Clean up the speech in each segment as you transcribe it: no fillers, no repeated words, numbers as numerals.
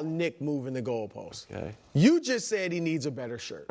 Nick moving the goalpost. Okay. You just said he needs a better shirt.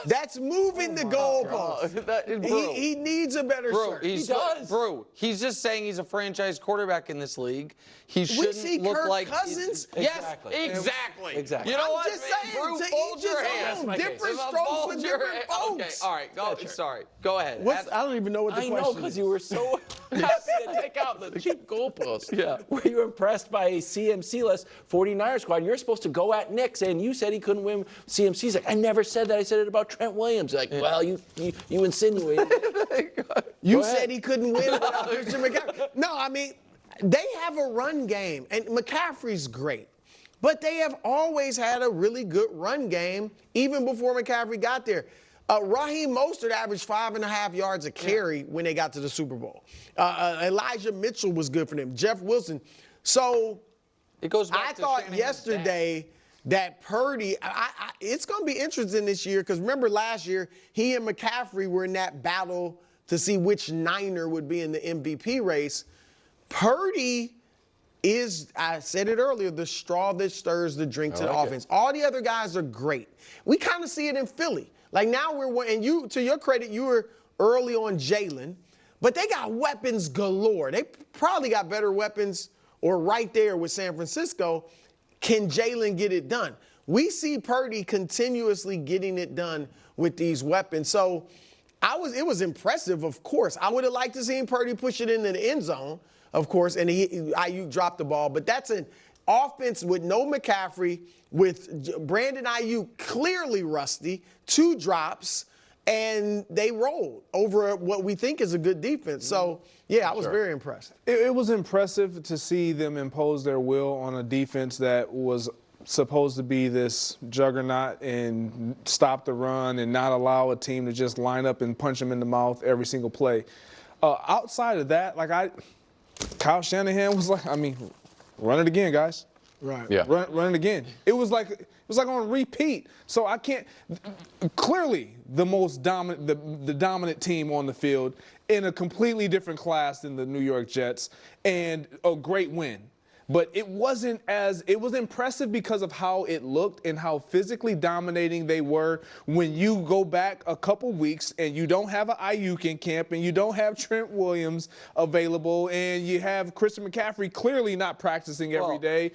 That's moving the goalpost. He needs a better shirt. He does. Bro, he's just saying he's a franchise quarterback in this league. He shouldn't look Kirk like Cousins. Yes, exactly. You know what? Just saying, Brew, fold your hands. different strokes for different folks. Okay, all right. Sorry. Go ahead. I don't even know what the question is. I know, because you were so happy to take out the cheap goalpost. Yeah. Were you impressed by a CMC-less 49ers squad? You're supposed to go at Nick saying you said he couldn't win CMC. He's like, I never said that. I said it about Trent Williams. Like, well, you insinuated. You said he couldn't win without Christian McCaffrey. No, I mean, they have a run game, and McCaffrey's great. But they have always had a really good run game, even before McCaffrey got there. Raheem Mostert averaged 5.5 yards a carry when they got to the Super Bowl. Elijah Mitchell was good for them. Jeff Wilson. So it goes back I to thought Shanahan's yesterday that Purdy, it's going to be interesting this year because remember last year, he and McCaffrey were in that battle to see which Niner would be in the MVP race. Purdy is, I said it earlier, the straw that stirs the drink to the offense. All the other guys are great. We kind of see it in Philly. Like now and you, to your credit, you were early on Jalen, but they got weapons galore. They probably got better weapons or right there with San Francisco. Can Jalen get it done? We see Purdy continuously getting it done with these weapons. So it was impressive, of course. I would have liked to see Purdy push it into the end zone, of course, and Ayuk dropped the ball. But that's an offense with no McCaffrey, with Brandon Ayuk clearly rusty, 2 drops, and they rolled over what we think is a good defense. So, yeah, I was very impressed. It was impressive to see them impose their will on a defense that was supposed to be this juggernaut and stop the run and not allow a team to just line up and punch them in the mouth every single play. Outside of that, Kyle Shanahan was like, run it again, guys. Right. Yeah. Run it again. It was like on repeat. So I can't. Clearly, the most dominant, the dominant team on the field in a completely different class than the New York Jets, and a great win. But it was impressive because of how it looked and how physically dominating they were when you go back a couple weeks and you don't have an Ayuk in camp and you don't have Trent Williams available and you have Christian McCaffrey clearly not practicing every day.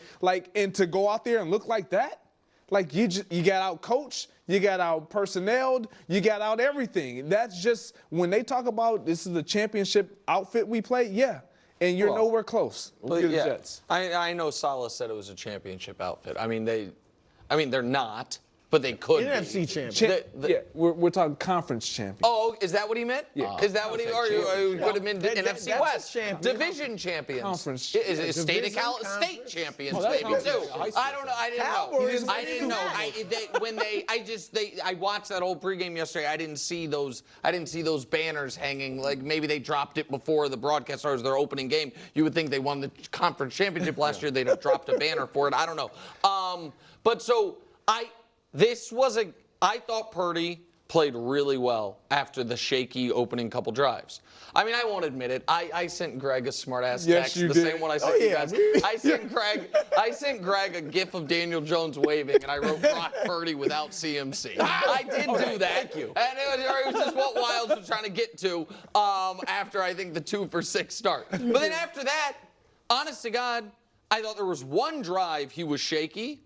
And to go out there and look like that, you got out coached, you got out personneled, you got out everything. That's just, when they talk about this is a championship outfit we play, yeah. And you're nowhere close with the Jets. I know Saleh said it was a championship outfit. They're not, but they could be. NFC champion. We're talking conference champion. Oh, is that what he meant? Yeah. Is that what he put him in NFC West? Division champions. Conference. Is it state champions maybe too? I don't know. I didn't know. I watched that whole pregame yesterday. I didn't see those banners hanging. Like maybe they dropped it before the broadcast started their opening game. You would think they won the conference championship last year. They'd have dropped a banner for it. I don't know. I thought Purdy played really well after the shaky opening couple drives. I won't admit it. I sent Greg a smart-ass text, the same one I sent you guys. I sent Greg a gif of Daniel Jones waving, and I wrote Brock Purdy without CMC. I did do that. Thank you. And it was just what Wilds was trying to get to after, I think, the 2-for-6 start. But then after that, honest to God, I thought there was one drive he was shaky.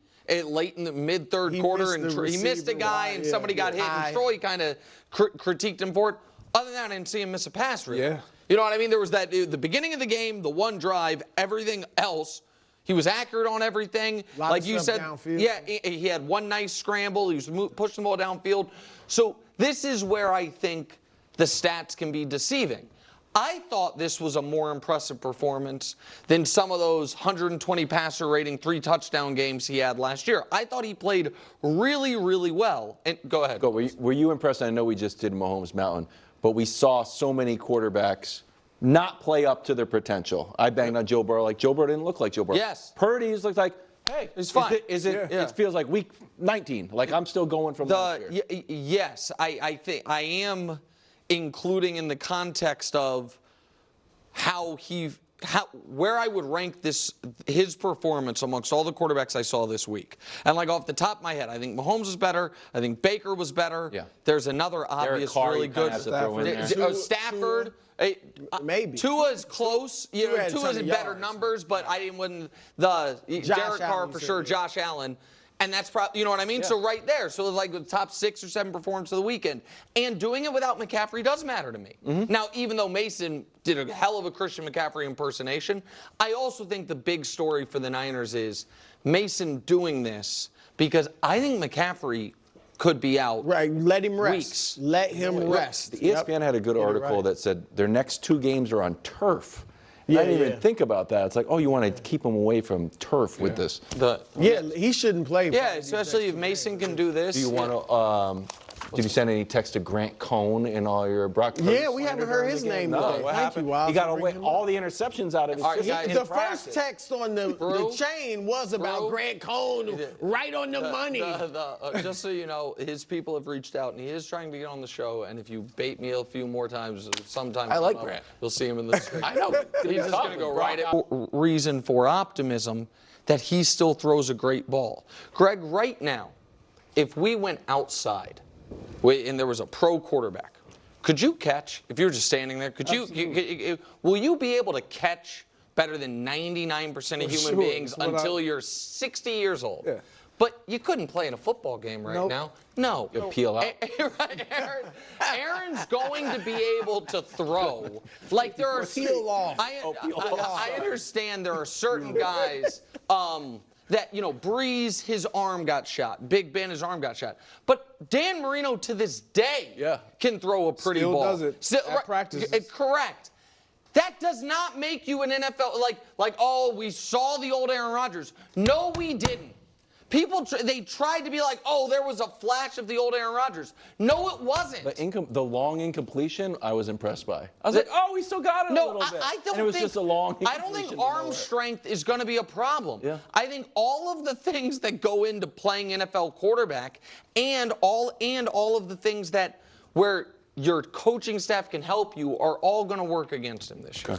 Late in the mid-third quarter, and he missed a guy, and somebody got hit, and Troy kind of critiqued him for it. Other than that, I didn't see him miss a pass, really. Yeah. You know what I mean? There was that, the beginning of the game, the one drive, everything else, he was accurate on everything. Like you said, downfield. Yeah, he had one nice scramble. He was pushing the ball downfield. So this is where I think the stats can be deceiving. I thought this was a more impressive performance than some of those 120 passer rating, 3 touchdown games he had last year. I thought he played really, really well. And go ahead. Were you impressed? I know we just did Mahomes Mountain, but we saw so many quarterbacks not play up to their potential. I banged on Joe Burrow. Joe Burrow didn't look like Joe Burrow. Yes. Purdy's looked like, hey, it's fine. It feels like week 19. I'm still going from last year. Yes, I think I am including in the context of how he where I would rank his performance amongst all the quarterbacks I saw this week. And like off the top of my head, I think Mahomes was better. I think Baker was better. Yeah. There's another obvious really good Stafford. Maybe. Tua's close. Tua's in better numbers, but I didn't win Derek Carr for sure, Josh Allen. And that's probably, you know what I mean? Yeah. So right there. So like the top 6 or 7 performances of the weekend. And doing it without McCaffrey does matter to me. Mm-hmm. Now, even though Mason did a hell of a Christian McCaffrey impersonation, I also think the big story for the Niners is Mason doing this because I think McCaffrey could be out. Right, let him rest. Weeks. Let him rest. The ESPN had a good article that said their next 2 games are on turf. I didn't even think about that. It's like, oh, you want to keep him away from turf with this. He shouldn't play. Yeah, especially if Mason can do this. Do you want to? Did you send any text to Grant Cohn and all your Brock Purdy? Yeah, we haven't heard his name. No, what happened? He got away all the interceptions out of his. The first text on the chain was about Grant Cohn, right on the money. Just so you know, his people have reached out, and he is trying to get on the show. And if you bait me a few more times, sometime I like Grant. You'll see him in the street. I know. He's just going to go right at reason for optimism that he still throws a great ball. Greg, right now, if we went outside and there was a pro quarterback, could you catch, if you were just standing there, will you be able to catch better than 99% of human beings until you're 60 years old? Yeah. But you couldn't play in a football game right now. No. You'll peel out. Aaron's going to be able to throw. Like there are I understand there are certain guys that, Breeze, his arm got shot. Big Ben, his arm got shot. But Dan Marino, to this day, can throw a pretty ball. Does it at practices. Correct. That does not make you an NFL, we saw the old Aaron Rodgers. No, we didn't. People, they tried to be like, there was a flash of the old Aaron Rodgers. No, it wasn't. The long incompletion, I was impressed by. I was like, he still got it a little bit. And it was just a long I don't think arm strength is going to be a problem. Yeah. I think all of the things that go into playing NFL quarterback and all of the things that where your coaching staff can help you are all going to work against him this year.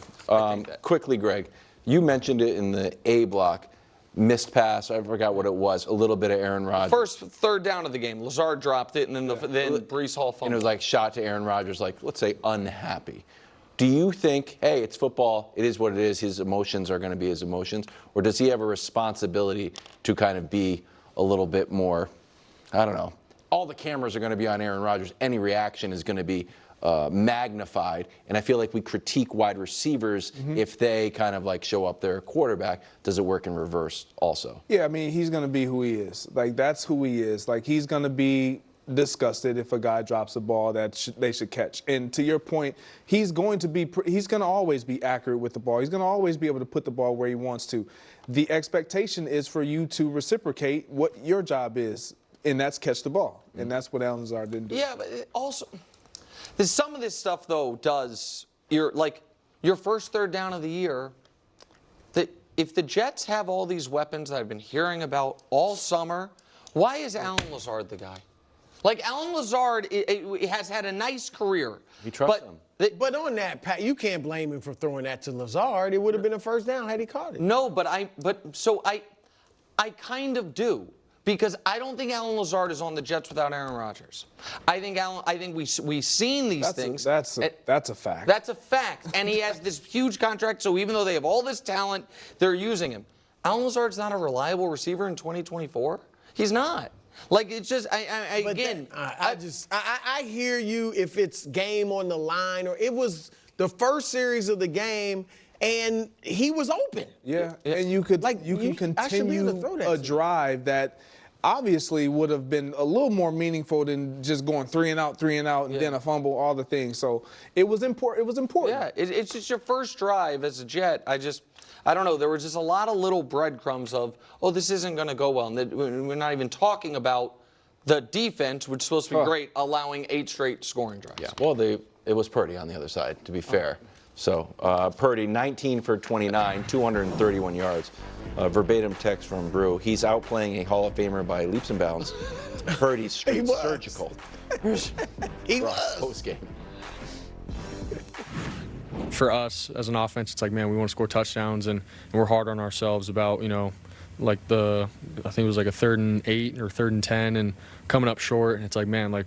Quickly, Greg, you mentioned it in the A block. Missed pass, I forgot what it was, a little bit of Aaron Rodgers. First third down of the game, Lazard dropped it, and then then Breece Hall fumbled. And it was like shot to Aaron Rodgers, let's say unhappy. Do you think, hey, it's football, it is what it is, his emotions are going to be his emotions, or does he have a responsibility to kind of be a little bit more, I don't know, all the cameras are going to be on Aaron Rodgers, any reaction is going to be magnified, and I feel like we critique wide receivers if they kind of show up their quarterback. Does it work in reverse also? Yeah, I mean, he's going to be who he is. That's who he is. He's going to be disgusted if a guy drops a ball that they should catch. And to your point, he's going to always be accurate with the ball. He's going to always be able to put the ball where he wants to. The expectation is for you to reciprocate what your job is, and that's catch the ball. And that's what Allen Lazard didn't do. Yeah, but also some of this stuff, though, does your first third down of the year, that if the Jets have all these weapons that I've been hearing about all summer, why is Allen Lazard the guy? Allen Lazard has had a nice career. He trusts him. But on that, Pat, you can't blame him for throwing that to Lazard. It would have been a first down had he caught it. No, but I kind of do. Because I don't think Allen Lazard is on the Jets without Aaron Rodgers. I think we've seen these things. That's a fact. That's a fact. And he has this huge contract, so even though they have all this talent, they're using him. Allen Lazard's not a reliable receiver in 2024. He's not. It's just I hear you if it's game on the line or it was the first series of the game. And he was open. Yeah, and you can continue a drive that obviously would have been a little more meaningful than just going 3 and out, and then a fumble, all the things. So it was important. It was important. Yeah, it's just your first drive as a Jet. I don't know. There were just a lot of little breadcrumbs of, this isn't going to go well. And we're not even talking about the defense, which is supposed to be great, allowing 8 straight scoring drives. Yeah. Well, it was Purdy on the other side, to be fair. So Purdy, 19 for 29, 231 yards. Verbatim text from Brew. He's outplaying a Hall of Famer by leaps and bounds. Purdy's straight surgical. He was. Post game. for us as an offense, it's like, man, we want to score touchdowns, and we're hard on ourselves about, like I think it was like a 3rd and 8 or 3rd and 10 and coming up short. And it's like, man, like,